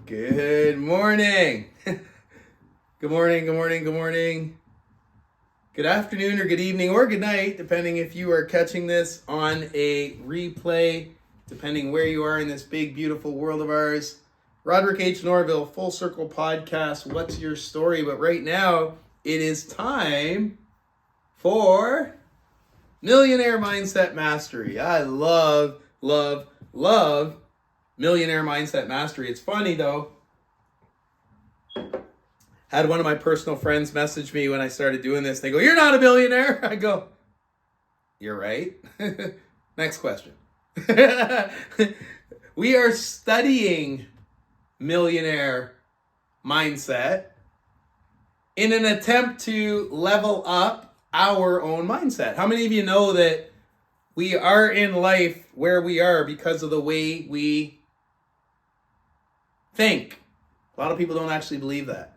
Good morning. Good morning, good morning, good morning. Good afternoon or good evening or good night, depending if you are catching this on a replay, depending where you are in this big, beautiful world of ours. Roderick H. Norville, Full Circle Podcast, What's Your Story? But right now, it is time for Millionaire Mindset Mastery. I love Millionaire Mindset Mastery. It's funny though. Had one of my personal friends message me when I started doing this. They go, "You're not a millionaire." I go, "You're right." Next question. We are studying millionaire mindset in an attempt to level up our own mindset. How many of you know that we are in life where we are because of the way we think? A lot of people don't actually believe that.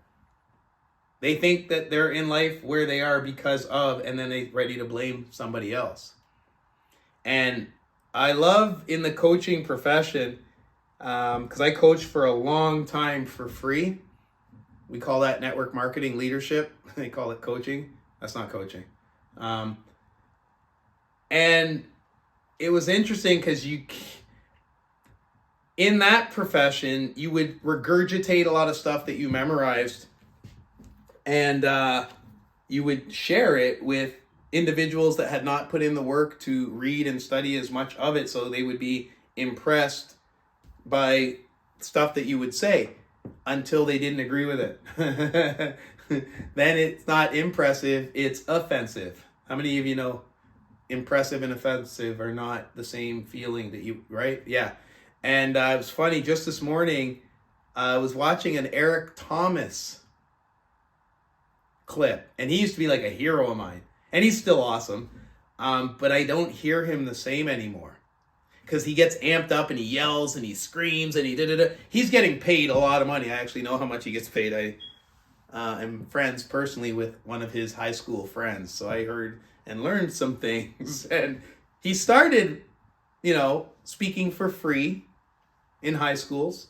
They think that they're in life where they are because of, and then they're ready to blame somebody else. And I love in the coaching profession, because I coached for a long time for free. We call that network marketing leadership. They call it coaching. That's not coaching. And it was interesting because in that profession, you would regurgitate a lot of stuff that you memorized, and you would share it with individuals that had not put in the work to read and study as much of it, so they would be impressed by stuff that you would say until they didn't agree with it. Then it's not impressive, it's offensive. How many of you know impressive and offensive are not the same feeling that you, right? Yeah. And it was funny, just this morning, I was watching an Eric Thomas clip, and he used to be like a hero of mine, and he's still awesome, but I don't hear him the same anymore, because he gets amped up and he yells and he screams and he da-da-da. He's getting paid a lot of money. I actually know how much he gets paid. I am friends personally with one of his high school friends, so I heard and learned some things. And he started, speaking for free in high schools.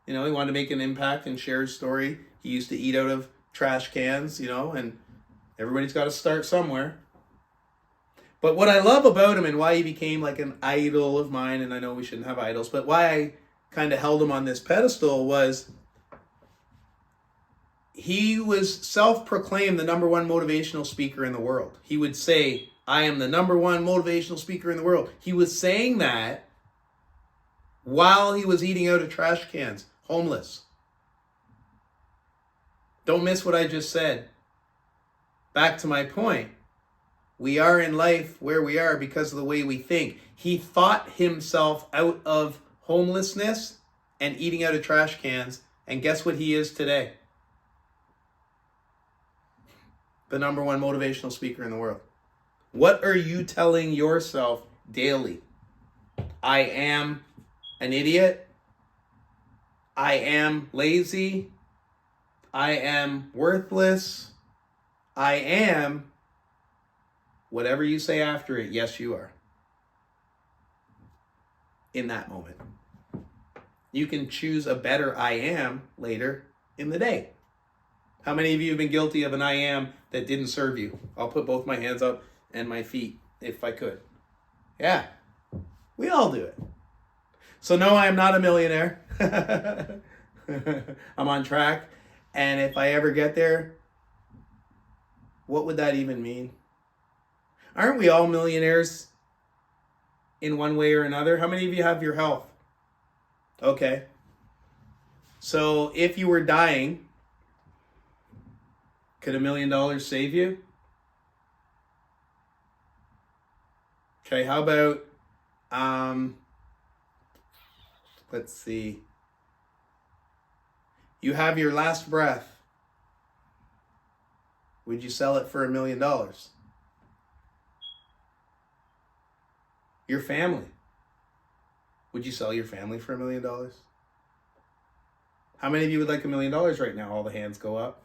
He wanted to make an impact and share his story. He used to eat out of trash cans, and everybody's got to start somewhere. But what I love about him and why he became like an idol of mine, and I know we shouldn't have idols, but why I kind of held him on this pedestal was he was self-proclaimed the number one motivational speaker in the world. He would say, "I am the number one motivational speaker in the world." He was saying that while he was eating out of trash cans, homeless. Don't miss what I just said. Back to my point. We are in life where we are because of the way we think. He thought himself out of homelessness and eating out of trash cans, and guess what he is today? The number one motivational speaker in the world. What are you telling yourself daily? I am an idiot. I am lazy. I am worthless. I am whatever you say after it. Yes, you are. In that moment. You can choose a better I am later in the day. How many of you have been guilty of an I am that didn't serve you? I'll put both my hands up and my feet if I could. Yeah, we all do it. So no, I am not a millionaire. I'm on track. And if I ever get there, what would that even mean? Aren't we all millionaires in one way or another? How many of you have your health? Okay. So if you were dying, could $1 million save you? Okay, how about, let's see. You have your last breath. Would you sell it for $1 million? Your family. Would you sell your family for $1 million? How many of you would like $1 million right now? All the hands go up.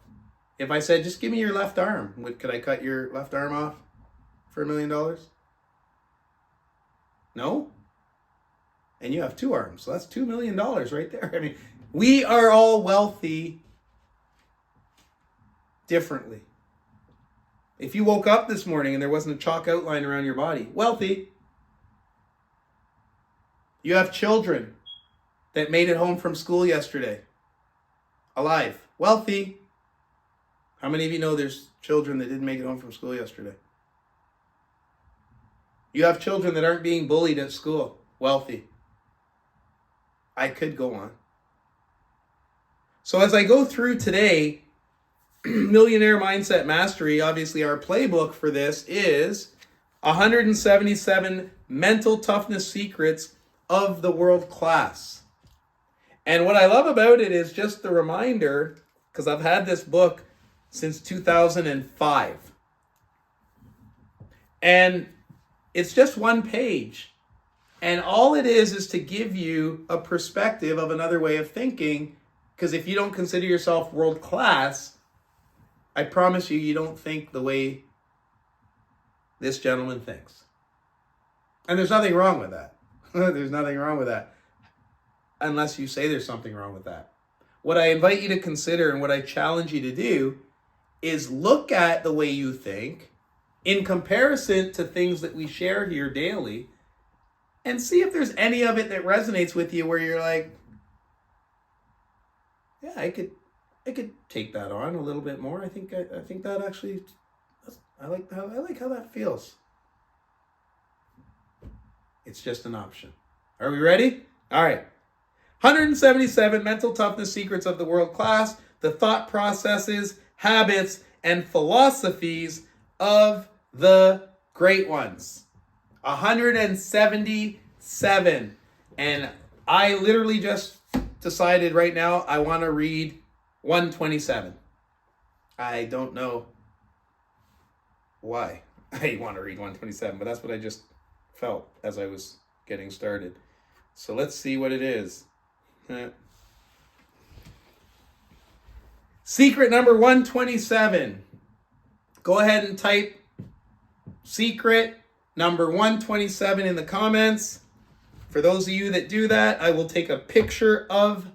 If I said, just give me your left arm, could I cut your left arm off for $1 million? No? And you have two arms, so that's $2 million right there. I mean, We are all wealthy differently. If you woke up this morning and there wasn't a chalk outline around your body, wealthy. You have children that made it home from school yesterday, alive, wealthy. How many of you know there's children that didn't make it home from school yesterday? You have children that aren't being bullied at school, wealthy. I could go on. So as I go through today, Millionaire Mindset Mastery, obviously our playbook for this is 177 mental toughness secrets of the world class. And what I love about it is just the reminder, because I've had this book since 2005. And it's just one page. And all it is to give you a perspective of another way of thinking, because if you don't consider yourself world class, I promise you, you don't think the way this gentleman thinks. And there's nothing wrong with that. There's nothing wrong with that. Unless you say there's something wrong with that. What I invite you to consider and what I challenge you to do is look at the way you think in comparison to things that we share here daily and see if there's any of it that resonates with you where you're like, yeah, I could take that on a little bit more. I think that actually, I like how that feels. It's just an option. Are we ready? All right. 177 mental toughness secrets of the world class, the thought processes, habits, and philosophies of the great ones. 177. And I literally just decided right now I want to read 127. I don't know why I want to read 127, but that's what I just felt as I was getting started. So let's see what it is. Secret number 127. Go ahead and type secret number 127 in the comments. For those of you that do that, I will take a picture of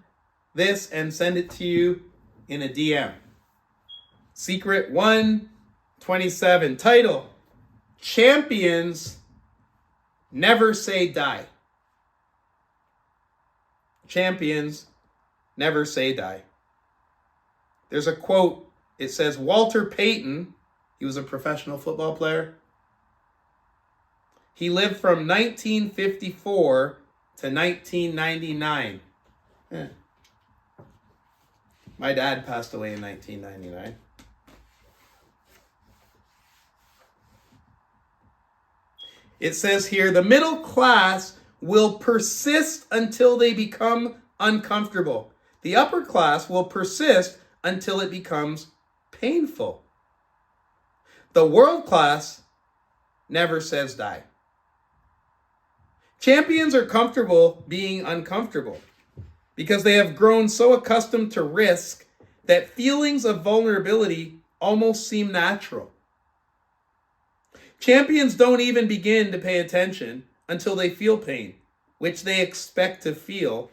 this and send it to you in a DM. Secret 127. Title: Champions Never Say Die. Champions never say die. There's a quote. It says, Walter Payton, he was a professional football player. He lived from 1954 to 1999. My dad passed away in 1999. It says here, the middle class will persist until they become uncomfortable. The upper class will persist until it becomes painful. The world class never says die. Champions are comfortable being uncomfortable because they have grown so accustomed to risk that feelings of vulnerability almost seem natural. Champions don't even begin to pay attention until they feel pain, which they expect to feel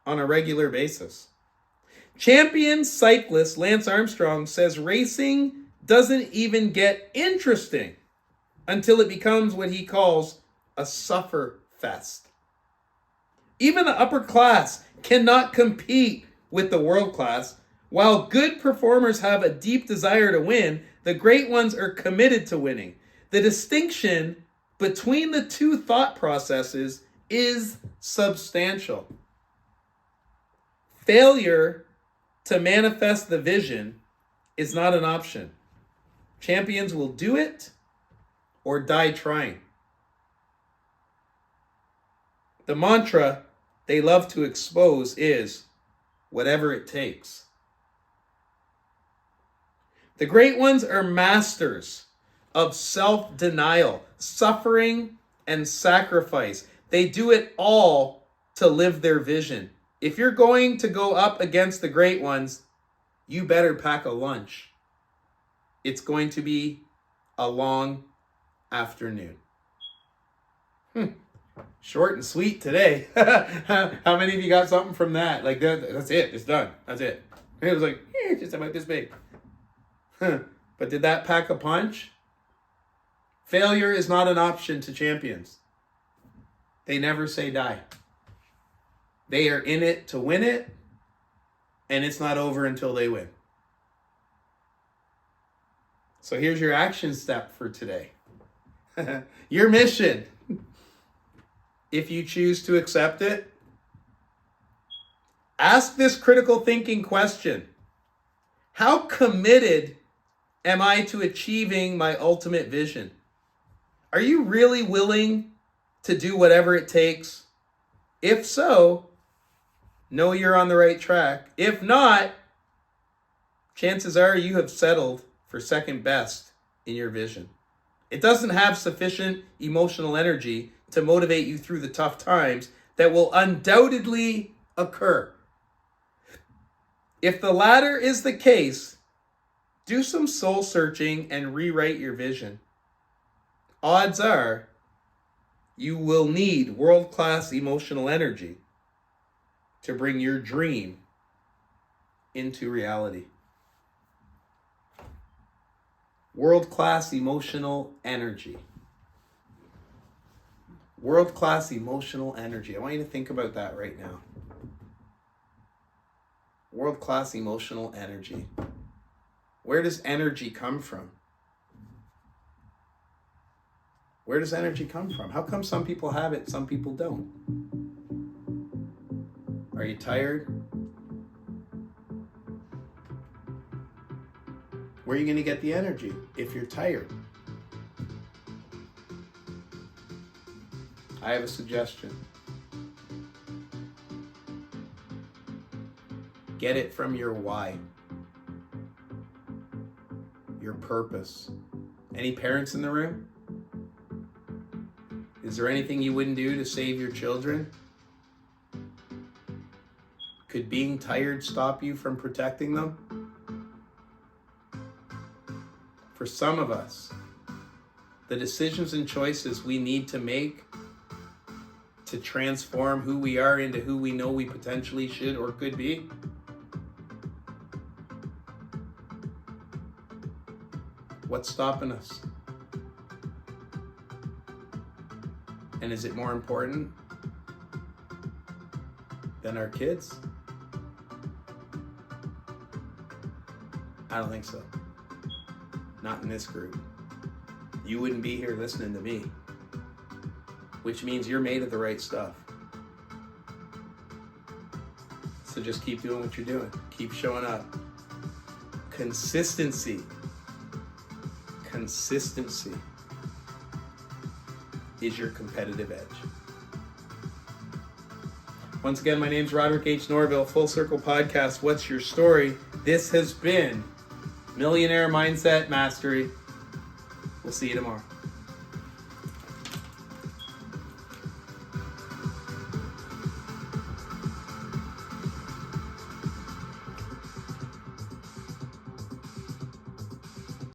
on a regular basis. Champion cyclist Lance Armstrong says racing doesn't even get interesting until it becomes what he calls a suffer fest. Even the upper class cannot compete with the world class. While good performers have a deep desire to win, the great ones are committed to winning. The distinction between the two thought processes is substantial. Failure to manifest the vision is not an option. Champions will do it or die trying. The mantra they love to expose is whatever it takes. The great ones are masters of self-denial, suffering, and sacrifice. They do it all to live their vision. If you're going to go up against the great ones, you better pack a lunch. It's going to be a long afternoon. Short and sweet today. How many of you got something from that? Like, that's it. It's done. That's it. And it was like, it's just about this big. But did that pack a punch? Failure is not an option to champions. They never say die. They are in it to win it, and it's not over until they win. So here's your action step for today. Your mission, if you choose to accept it, ask this critical thinking question. How committed am I to achieving my ultimate vision? Are you really willing to do whatever it takes? If so, know you're on the right track. If not, chances are you have settled for second best in your vision. It doesn't have sufficient emotional energy to motivate you through the tough times that will undoubtedly occur. If the latter is the case, do some soul searching and rewrite your vision. Odds are you will need world-class emotional energy to bring your dream into reality. World-class emotional energy. World-class emotional energy. I want you to think about that right now. World-class emotional energy. Where does energy come from? Where does energy come from? How come some people have it, some people don't? Are you tired? Where are you going to get the energy if you're tired? I have a suggestion. Get it from your why. Your purpose. Any parents in the room? Is there anything you wouldn't do to save your children? Could being tired stop you from protecting them? For some of us, the decisions and choices we need to make to transform who we are into who we know we potentially should or could be, what's stopping us? And is it more important than our kids? I don't think so. Not in this group. You wouldn't be here listening to me, which means you're made of the right stuff. So just keep doing what you're doing. Keep showing up. Consistency. Consistency is your competitive edge. Once again, my name's Roderick H. Norville, Full Circle Podcast. What's your story? This has been Millionaire Mindset Mastery. We'll see you tomorrow.